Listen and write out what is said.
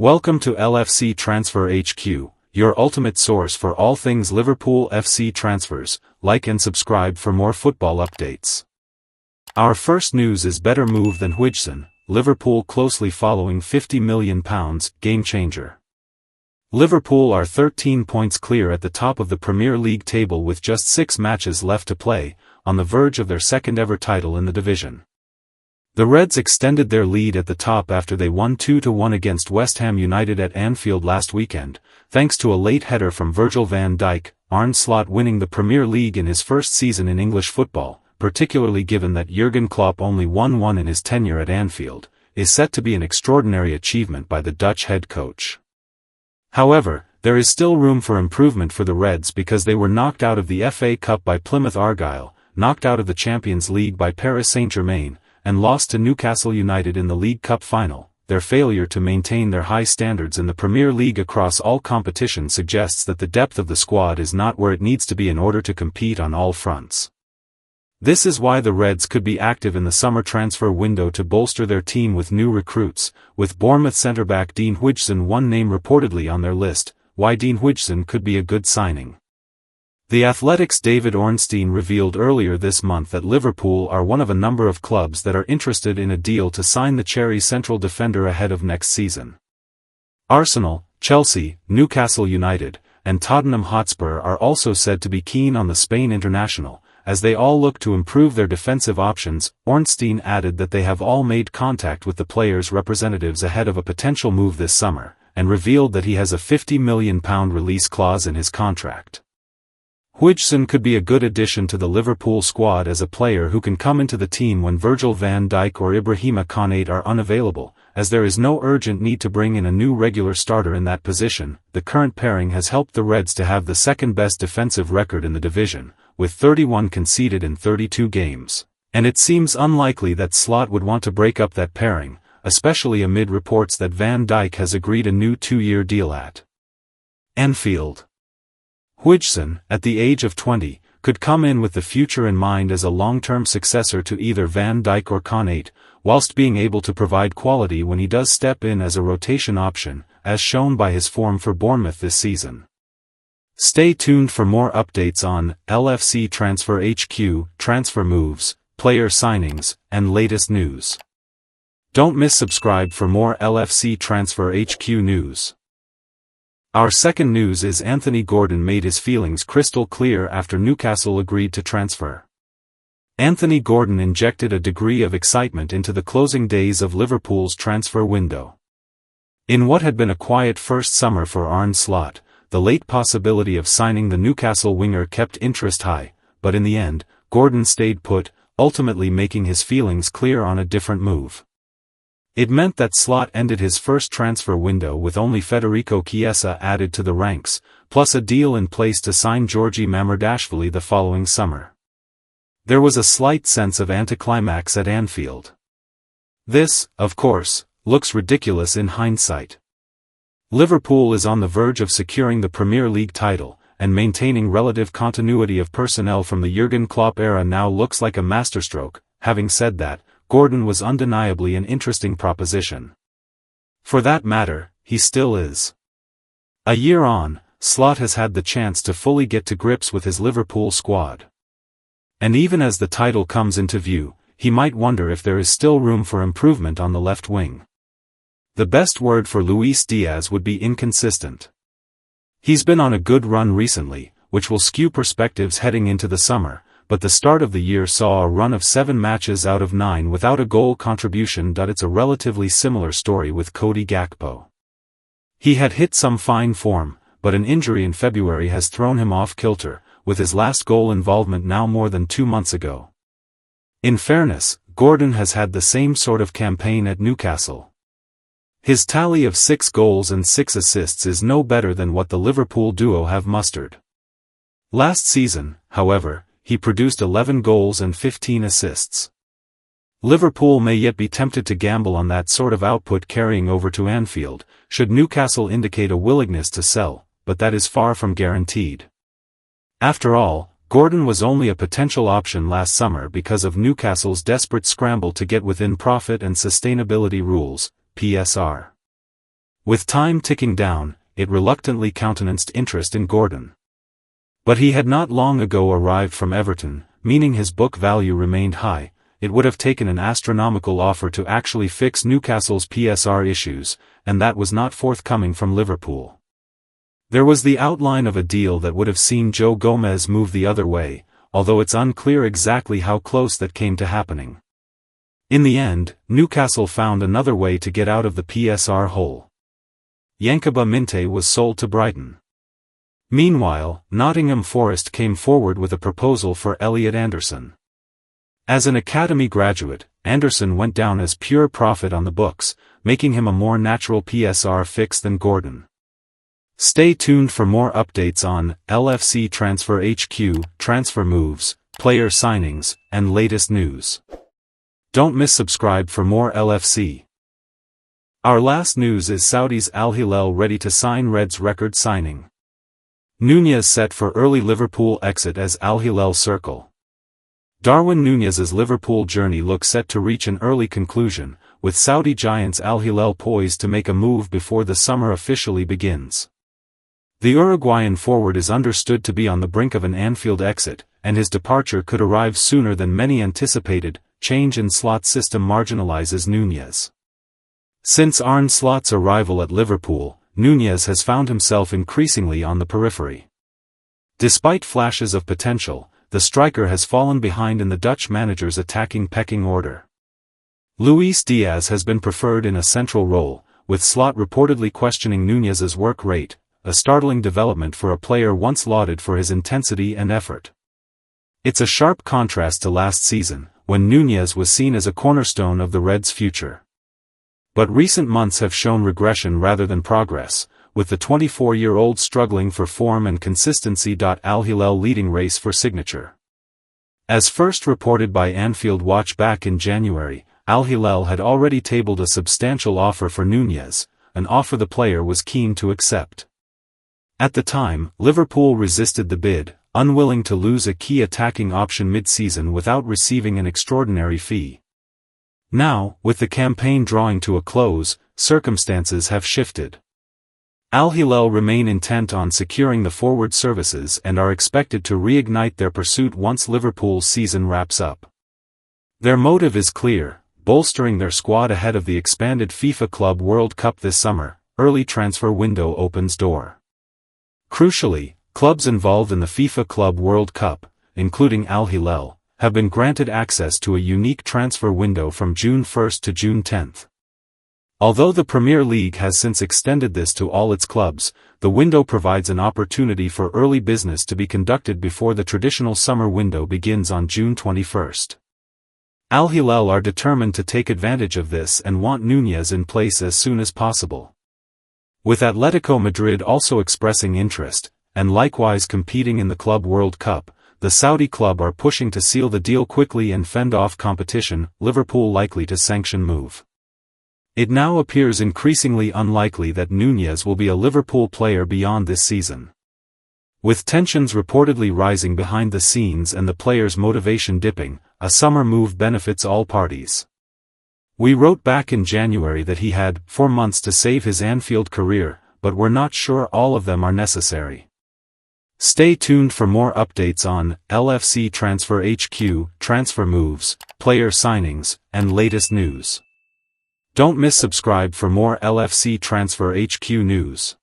Welcome to LFC Transfer HQ, your ultimate source for all things Liverpool FC transfers. Like and subscribe for more football updates. Our first news is better move than Huijsen, Liverpool closely following £50 million, game changer. Liverpool are 13 points clear at the top of the Premier League table with just 6 matches left to play, on the verge of their second ever title in the division. The Reds extended their lead at the top after they won 2-1 against West Ham United at Anfield last weekend, thanks to a late header from Virgil van Dijk. Arne Slot winning the Premier League in his first season in English football, particularly given that Jurgen Klopp only won one in his tenure at Anfield, is set to be an extraordinary achievement by the Dutch head coach. However, there is still room for improvement for the Reds because they were knocked out of the FA Cup by Plymouth Argyle, knocked out of the Champions League by Paris Saint-Germain, and lost to Newcastle United in the League Cup final. Their failure to maintain their high standards in the Premier League across all competitions suggests that the depth of the squad is not where it needs to be in order to compete on all fronts. This is why the Reds could be active in the summer transfer window to bolster their team with new recruits, with Bournemouth centre-back Dean Huijsen one name reportedly on their list. Why Dean Huijsen could be a good signing. The Athletic's David Ornstein revealed earlier this month that Liverpool are one of a number of clubs that are interested in a deal to sign the Cherry central defender ahead of next season. Arsenal, Chelsea, Newcastle United, and Tottenham Hotspur are also said to be keen on the Spain international, as they all look to improve their defensive options. Ornstein added that they have all made contact with the players' representatives ahead of a potential move this summer, and revealed that he has a £50 million release clause in his contract. Huijsen could be a good addition to the Liverpool squad as a player who can come into the team when Virgil van Dijk or Ibrahima Konate are unavailable, as there is no urgent need to bring in a new regular starter in that position. The current pairing has helped the Reds to have the second-best defensive record in the division, with 31 conceded in 32 games, and it seems unlikely that Slot would want to break up that pairing, especially amid reports that Van Dijk has agreed a new 2-year deal at Anfield. Huijsen, at the age of 20, could come in with the future in mind as a long-term successor to either Van Dijk or Konate, whilst being able to provide quality when he does step in as a rotation option, as shown by his form for Bournemouth this season. Stay tuned for more updates on LFC Transfer HQ, transfer moves, player signings, and latest news. Don't miss subscribe for more LFC Transfer HQ news. Our second news is Anthony Gordon made his feelings crystal clear after Newcastle agreed to transfer. Anthony Gordon injected a degree of excitement into the closing days of Liverpool's transfer window. In what had been a quiet first summer for Arne Slot, the late possibility of signing the Newcastle winger kept interest high, but in the end, Gordon stayed put, ultimately making his feelings clear on a different move. It meant that Slot ended his first transfer window with only Federico Chiesa added to the ranks, plus a deal in place to sign Georgi Mamardashvili the following summer. There was a slight sense of anticlimax at Anfield. This, of course, looks ridiculous in hindsight. Liverpool is on the verge of securing the Premier League title, and maintaining relative continuity of personnel from the Jurgen Klopp era now looks like a masterstroke. Having said that, Gordon was undeniably an interesting proposition. For that matter, he still is. A year on, Slot has had the chance to fully get to grips with his Liverpool squad. And even as the title comes into view, he might wonder if there is still room for improvement on the left wing. The best word for Luis Diaz would be inconsistent. He's been on a good run recently, which will skew perspectives heading into the summer, but the start of the year saw a run of 7 matches out of 9 without a goal contribution. It's a relatively similar story with Cody Gakpo. He had hit some fine form, but an injury in February has thrown him off kilter, with his last goal involvement now more than 2 months ago. In fairness, Gordon has had the same sort of campaign at Newcastle. His tally of 6 goals and 6 assists is no better than what the Liverpool duo have mustered. Last season, however, he produced 11 goals and 15 assists. Liverpool may yet be tempted to gamble on that sort of output carrying over to Anfield, should Newcastle indicate a willingness to sell, but that is far from guaranteed. After all, Gordon was only a potential option last summer because of Newcastle's desperate scramble to get within profit and sustainability rules, PSR. With time ticking down, it reluctantly countenanced interest in Gordon. But he had not long ago arrived from Everton, meaning his book value remained high. It would have taken an astronomical offer to actually fix Newcastle's PSR issues, and that was not forthcoming from Liverpool. There was the outline of a deal that would have seen Joe Gomez move the other way, although it's unclear exactly how close that came to happening. In the end, Newcastle found another way to get out of the PSR hole. Yankuba Minte was sold to Brighton. Meanwhile, Nottingham Forest came forward with a proposal for Elliot Anderson. As an academy graduate, Anderson went down as pure profit on the books, making him a more natural PSR fix than Gordon. Stay tuned for more updates on LFC Transfer HQ, transfer moves, player signings, and latest news. Don't miss subscribe for more LFC. Our last news is Saudi's Al Hilal ready to sign Reds record signing. Nunez set for early Liverpool exit as Al Hilal circle. Darwin Nunez's Liverpool journey looks set to reach an early conclusion, with Saudi giants Al Hilal poised to make a move before the summer officially begins. The Uruguayan forward is understood to be on the brink of an Anfield exit, and his departure could arrive sooner than many anticipated. Change in slot system marginalizes Nunez. Since Arne Slot's arrival at Liverpool, Nunez has found himself increasingly on the periphery. Despite flashes of potential, the striker has fallen behind in the Dutch manager's attacking pecking order. Luis Diaz has been preferred in a central role, with Slot reportedly questioning Nunez's work rate, a startling development for a player once lauded for his intensity and effort. It's a sharp contrast to last season, when Nunez was seen as a cornerstone of the Reds' future. But recent months have shown regression rather than progress, with the 24-year-old struggling for form and consistency. Al Hilal leading race for signature. As first reported by Anfield Watch back in January, Al Hilal had already tabled a substantial offer for Nunez, an offer the player was keen to accept. At the time, Liverpool resisted the bid, unwilling to lose a key attacking option mid-season without receiving an extraordinary fee. Now, with the campaign drawing to a close, circumstances have shifted. Al Hilal remain intent on securing the forward services and are expected to reignite their pursuit once Liverpool's season wraps up. Their motive is clear: bolstering their squad ahead of the expanded FIFA Club World Cup this summer. Early transfer window opens door. Crucially, clubs involved in the FIFA Club World Cup, including Al Hilal, have been granted access to a unique transfer window from June 1 to June 10. Although the Premier League has since extended this to all its clubs, the window provides an opportunity for early business to be conducted before the traditional summer window begins on June 21. Al Hilal are determined to take advantage of this and want Nunez in place as soon as possible. With Atletico Madrid also expressing interest, and likewise competing in the Club World Cup, the Saudi club are pushing to seal the deal quickly and fend off competition. Liverpool likely to sanction move. It now appears increasingly unlikely that Nunez will be a Liverpool player beyond this season. With tensions reportedly rising behind the scenes and the player's motivation dipping, a summer move benefits all parties. We wrote back in January that he had 4 months to save his Anfield career, but we're not sure all of them are necessary. Stay tuned for more updates on LFC Transfer HQ, transfer moves, player signings, and latest news. Don't miss subscribe for more LFC Transfer HQ news.